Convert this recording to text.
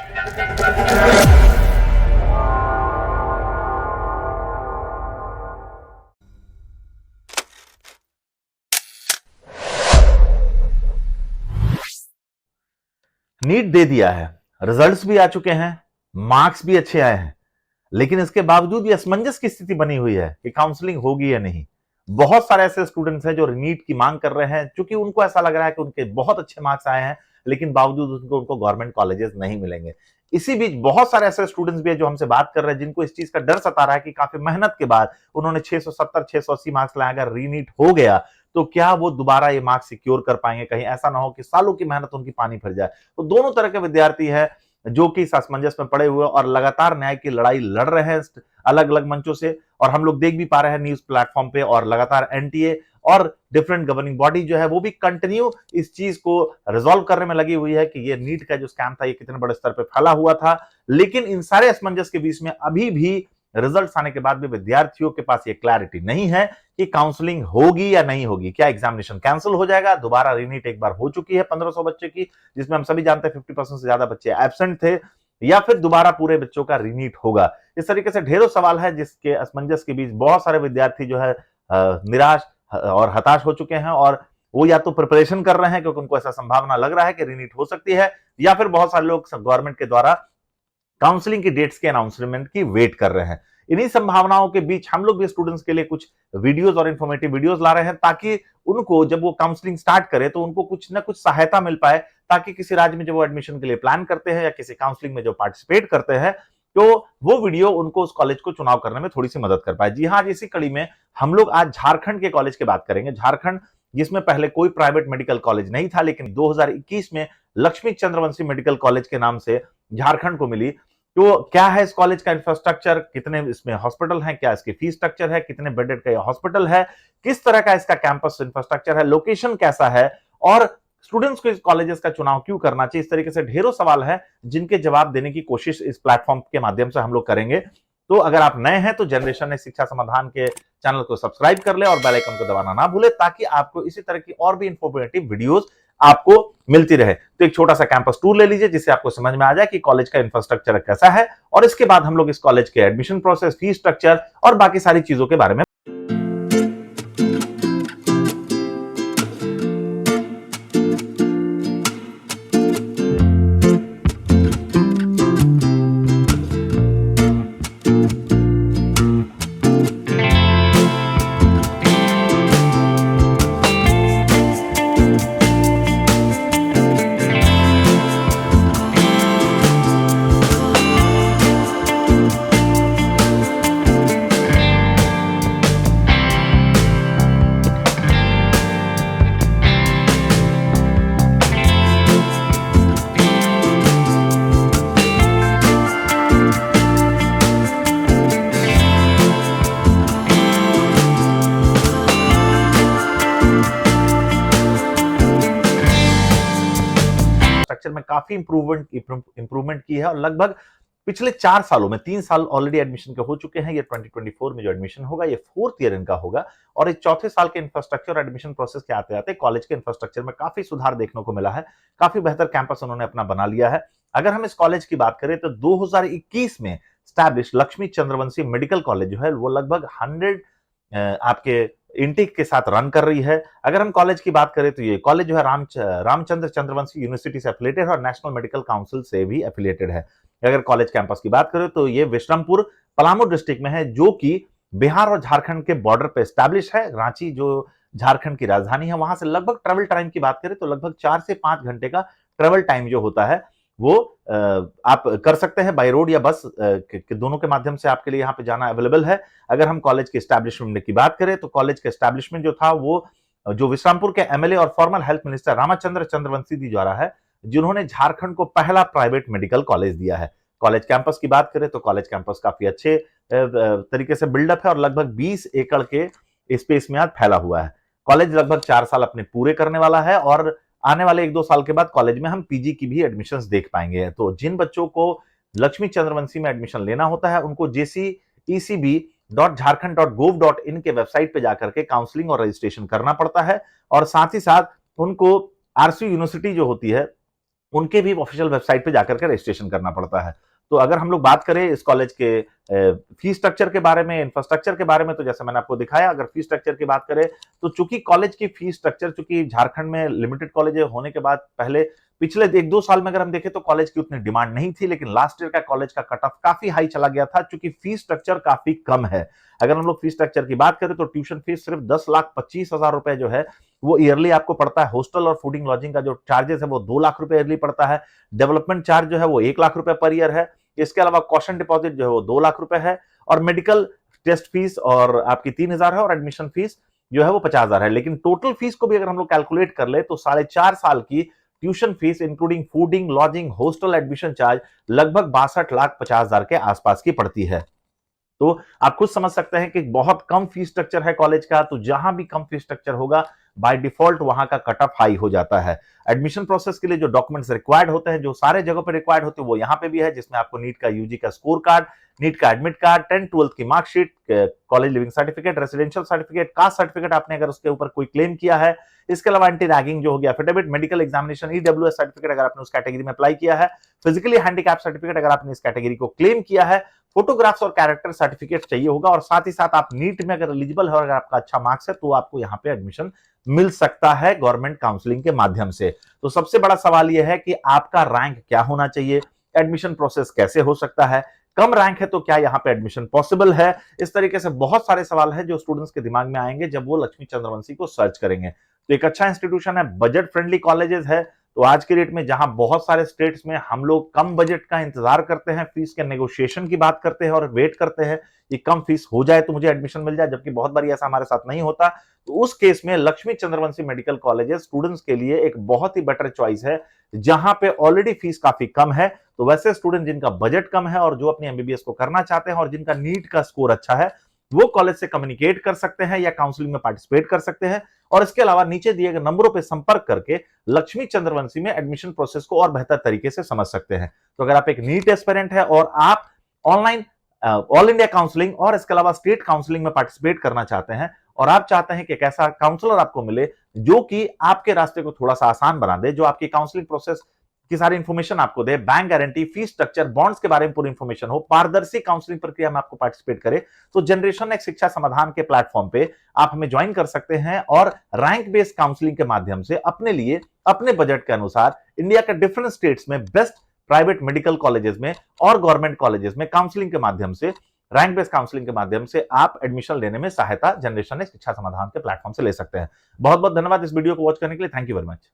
NEET दे दिया है, results भी आ चुके हैं, मार्क्स भी अच्छे आए हैं, लेकिन इसके बावजूद ये असमंजस की स्थिति बनी हुई है कि काउंसलिंग होगी या नहीं। बहुत सारे ऐसे स्टूडेंट्स हैं जो नीट की मांग कर रहे हैं, क्योंकि उनको ऐसा लग रहा है कि उनके बहुत अच्छे मार्क्स आए हैं, लेकिन बावजूद उनको गवर्नमेंट कॉलेजेस नहीं मिलेंगे। इसी बीच बहुत सारे ऐसे स्टूडेंट्स भी हैं जो हमसे बात कर रहे हैं, जिनको इस चीज का डर सता रहा है कि काफी मेहनत के बाद उन्होंने 670 680 मार्क्स लाए, अगर रीनीट हो गया तो क्या वो दोबारा ये मार्क्स सिक्योर कर पाएंगे, कहीं ऐसा ना हो कि सालों की मेहनत उनकी पानी फिर जाए। तो दोनों तरह के विद्यार्थी है जो कि इस असमंजस में पड़े हुए और लगातार न्याय की लड़ाई लड़ रहे हैं अलग अलग मंचों से, और हम लोग देख भी पा रहे हैं न्यूज प्लेटफॉर्म पे, और लगातार एनटीए और डिफरेंट गवर्निंग बॉडी जो है वो भी कंटिन्यू इस चीज को रिजॉल्व करने में लगी हुई है कि ये नीट का जो स्कैम था ये कितने बड़े स्तर पर फैला हुआ था। लेकिन इन सारे असमंजस के बीच में अभी भी रिजल्ट्स आने के बाद भी विद्यार्थियों के पास ये क्लैरिटी नहीं है कि काउंसलिंग होगी या नहीं होगी, क्या एग्जामिनेशन कैंसिल हो जाएगा। दोबारा रीनीट एक बार हो चुकी है 1500 बच्चे की, जिसमें हम सभी जानते हैं 50% से ज्यादा बच्चे एब्सेंट थे, या फिर दोबारा पूरे बच्चों का रीनीट होगा। इस तरीके से ढेरों सवाल है, जिसके असमंजस के बीच बहुत सारे विद्यार्थी जो है निराश और हताश हो चुके हैं, और वो या तो प्रिपरेशन कर रहे हैं क्योंकि उनको ऐसा संभावना लग रहा है कि रीनीट हो सकती है, या फिर बहुत सारे लोग गवर्नमेंट के द्वारा काउंसलिंग की डेट्स के अनाउंसमेंट की वेट कर रहे हैं। इन्हीं संभावनाओं के बीच हम लोग भी स्टूडेंट्स के लिए कुछ वीडियोस और इंफॉर्मेटिव वीडियोस ला रहे हैं, ताकि उनको जब वो काउंसलिंग स्टार्ट करे तो उनको कुछ ना कुछ सहायता मिल पाए, ताकि किसी राज्य में जब वो एडमिशन के लिए प्लान करते हैं या किसी काउंसलिंग में जो पार्टिसिपेट करते हैं, तो वो वीडियो उनको उस कॉलेज को चुनाव करने में थोड़ी सी मदद कर पाए। जी हाँ, आज इसी कड़ी में हम लोग आज झारखंड के कॉलेज की बात करेंगे। झारखंड जिसमें पहले कोई प्राइवेट मेडिकल कॉलेज नहीं था, लेकिन 2021 में लक्ष्मी चंद्रवंशी मेडिकल कॉलेज के नाम से झारखंड को मिली। तो क्या है इस कॉलेज का इंफ्रास्ट्रक्चर, कितने इसमें हॉस्पिटल हैं, क्या इसकी फीस स्ट्रक्चर है, कितने बेडेड का हॉस्पिटल है, किस तरह का इसका कैंपस इंफ्रास्ट्रक्चर है, लोकेशन कैसा है, और स्टूडेंट्स को इस कॉलेजेस का चुनाव क्यों करना चाहिए। इस तरीके से ढेरों सवाल है जिनके जवाब देने की कोशिश इस प्लेटफॉर्म के माध्यम से हम लोग करेंगे। तो अगर आप नए हैं तो जनरेशन ने शिक्षा समाधान के चैनल को सब्सक्राइब कर ले और बेल आइकन को दबाना ना भूले, ताकि आपको इसी तरह की और भी इंफॉर्मेटिव वीडियोस आपको मिलती रहे। तो एक छोटा सा कैंपस टूर ले लीजिए, जिससे आपको समझ में आ जाए कि कॉलेज का इंफ्रास्ट्रक्चर कैसा है, और इसके बाद हम लोग इस कॉलेज के एडमिशन प्रोसेस, फीस स्ट्रक्चर और बाकी सारी चीजों के बारे में स्ट्रक्चर में काफी इंप्रूवमेंट की है, और लगभग पिछले 4 सालों में 3 साल ऑलरेडी एडमिशन के हो चुके हैं। ये 2024 में जो एडमिशन होगा ये 4th ईयर इनका होगा, और इस चौथे साल के इंफ्रास्ट्रक्चर और एडमिशन प्रोसेस के आते आते कॉलेज के इंफ्रास्ट्रक्चर में काफी सुधार देखने को मिला है। काफी बेहतर कैंपस उन्होंने अपना बना लिया है। अगर हम इस कॉलेज की बात करें तो 2021 में establish Lakshmi Chandravanshi medical college जो है वो लगभग 100 आपके इंटेक के साथ रन कर रही है। अगर हम कॉलेज की बात करें तो ये कॉलेज जो है रामचंद्र चंद्रवंशी यूनिवर्सिटी से एफिलिएटेड है और नेशनल मेडिकल काउंसिल से भी एफिलिएटेड है। अगर कॉलेज कैंपस की बात करें तो ये विश्रामपुर पलामू डिस्ट्रिक्ट में है, जो कि बिहार और झारखंड के बॉर्डर पे एस्टैब्लिश है। रांची जो झारखंड की राजधानी है, वहां से लगभग ट्रेवल टाइम की बात करें तो लगभग 4 से 5 घंटे का ट्रेवल टाइम जो होता है वो आप कर सकते हैं बाय रोड या बस के दोनों के माध्यम से आपके लिए यहाँ पे जाना अवेलेबल है। अगर हम कॉलेज के एस्टैब्लिशमेंट की बात करें तो कॉलेज के एस्टैब्लिशमेंट जो था वो जो विश्रामपुर के एमएलए और former health minister Ramchandra Chandravanshi ji द्वारा है, जिन्होंने झारखंड को पहला प्राइवेट मेडिकल कॉलेज दिया है। कॉलेज कैंपस की बात करें तो कॉलेज कैंपस काफी अच्छे तरीके से बिल्डअप है और लगभग 20 एकड़ के स्पेस में आज फैला हुआ है। कॉलेज लगभग 4 साल अपने पूरे करने वाला है, और आने वाले 1-2 साल के बाद कॉलेज में हम पीजी की भी एडमिशंस देख पाएंगे। तो जिन बच्चों को लक्ष्मी चंद्रवंशी में एडमिशन लेना होता है, उनको jcecb.jharkhand.gov.in के वेबसाइट पे जाकर के काउंसलिंग और रजिस्ट्रेशन करना पड़ता है, और साथ ही साथ उनको आरसी यूनिवर्सिटी जो होती है उनके भी ऑफिशियल वेबसाइट पे जाकर के रजिस्ट्रेशन करना पड़ता है। तो अगर हम लोग बात करें इस कॉलेज के फीस स्ट्रक्चर के बारे में, इंफ्रास्ट्रक्चर के बारे में, तो जैसे मैंने आपको दिखाया, अगर फीस स्ट्रक्चर की बात करें तो चूंकि कॉलेज की फीस स्ट्रक्चर, चूंकि झारखंड में लिमिटेड कॉलेज होने के बाद पहले पिछले 1-2 साल में अगर हम देखें तो कॉलेज की उतनी डिमांड नहीं थी, लेकिन लास्ट ईयर का कॉलेज का कट ऑफ काफी हाई चला गया था, चूंकि फीस स्ट्रक्चर काफी कम है। अगर हम लोग फीस स्ट्रक्चर की बात करें तो ट्यूशन फीस सिर्फ 10,25,000 रुपए जो है वो ईयरली आपको पड़ता है। हॉस्टल और फूडिंग लॉजिंग का जो चार्जेस है वो 2 लाख रुपए ईयरली पड़ता है। डेवलपमेंट चार्ज जो है वो 1 लाख रुपए पर ईयर है। इसके अलावा कॉशन डिपॉजिट जो है वो 2 लाख रुपए है, और मेडिकल टेस्ट फीस और आपकी 3,000 है, और एडमिशन फीस जो है वो 50,000 है। लेकिन टोटल फीस को भी अगर हम लोग कैलकुलेट कर ले तो 4.5 साल की tuition fees including fooding, lodging, hostel, admission charge लगभग 62,50,000 के आसपास की पड़ती है। तो आप खुद समझ सकते हैं कि बहुत कम फीस स्ट्रक्चर है कॉलेज का, तो जहां भी कम फीस स्ट्रक्चर होगा बाय डिफॉल्ट वहां का कट ऑफ हाई हो जाता है। एडमिशन प्रोसेस के लिए जो डॉक्यूमेंट्स रिक्वायर्ड होते हैं, जो सारे जगहों पर रिक्वायर्ड होते हैं, वो यहाँ पे भी है, जिसमें आपको नीट का यूजी का स्कोर कार्ड, नीट का एडमिट कार्ड, 10th-12th की marksheet, college leaving certificate, residential certificate, caste certificate आपने अगर उसके ऊपर कोई क्लेम किया है, इसके अलावा एंटी रैगिंग जो हो गया affidavit, medical examination, EWS certificate अगर आपने उस कैटेगरी में अप्लाई किया है, फिजिकली हैंडीकैप सर्टिफिकेट अगर आपने इस कैटेगरी को क्लेम किया है, फोटोग्राफ्स और कैरेक्टर सर्टिफिकेट चाहिए होगा, और साथ ही साथ आप नीट में अगर एलिजिबल है और अगर आपका अच्छा मार्क्स है तो आपको यहाँ पे एडमिशन मिल सकता है गवर्नमेंट काउंसलिंग के माध्यम से। तो सबसे बड़ा सवाल यह है कि आपका रैंक क्या होना चाहिए, एडमिशन प्रोसेस कैसे हो सकता है, कम रैंक है तो क्या यहाँ पे एडमिशन पॉसिबल है। इस तरीके से बहुत सारे सवाल है जो स्टूडेंट्स के दिमाग में आएंगे जब वो लक्ष्मी चंद्रवंशी को सर्च करेंगे। तो एक अच्छा इंस्टीट्यूशन है, बजट फ्रेंडली कॉलेजेस है। तो आज के डेट में जहां बहुत सारे स्टेट्स में हम लोग कम बजट का इंतजार करते हैं, फीस के नेगोशिएशन की बात करते हैं और वेट करते हैं कि कम फीस हो जाए तो मुझे एडमिशन मिल जाए, जबकि बहुत बार ऐसा हमारे साथ नहीं होता, तो उस केस में Lakshmi Chandravanshi medical colleges students के लिए एक बहुत ही बेटर चॉइस है, जहां पे ऑलरेडी फीस काफी कम है। तो वैसे स्टूडेंट जिनका बजट कम है और जो अपनी एमबीबीएस को करना चाहते हैं और जिनका नीट का स्कोर अच्छा है, वो कॉलेज से कम्युनिकेट कर सकते हैं या काउंसलिंग में पार्टिसिपेट कर सकते हैं, और इसके अलावा नीचे दिए गए नंबरों पर संपर्क करके लक्ष्मी चंद्रवंशी में एडमिशन प्रोसेस को और बेहतर तरीके से समझ सकते हैं। तो अगर आप एक नीट एस्पिरेंट है और आप ऑनलाइन ऑल इंडिया काउंसलिंग और इसके अलावा स्टेट काउंसलिंग में पार्टिसिपेट करना चाहते हैं, और आप चाहते हैं कि एक ऐसा काउंसलर आपको मिले जो कि आपके रास्ते को थोड़ा सा आसान बना दे, जो आपकी काउंसलिंग प्रोसेस की सारी इंफॉर्मेशन आपको दे, bank guarantee, fees structure, bonds के बारे में पूरी इंफॉर्मेशन हो, पारदर्शी काउंसलिंग प्रक्रिया में आपको पार्टिसिपेट करे, तो जनरेशन एक शिक्षा समाधान के प्लेटफॉर्म पे आप हमें ज्वाइन कर सकते हैं और रैंक बेस्ड काउंसलिंग के माध्यम से अपने लिए अपने बजट के अनुसार इंडिया के डिफरेंट स्टेट्स में बेस्ट प्राइवेट मेडिकल कॉलेजेस में और गवर्नमेंट कॉलेजेस में काउंसलिंग के माध्यम से, रैंक बेस्ड काउंसलिंग के माध्यम से आप एडमिशन लेने में सहायता जनरेशन शिक्षा समाधान के प्लेटफॉर्म से ले सकते हैं। बहुत बहुत धन्यवाद इस वीडियो को वॉच करने के लिए। Thank you very much.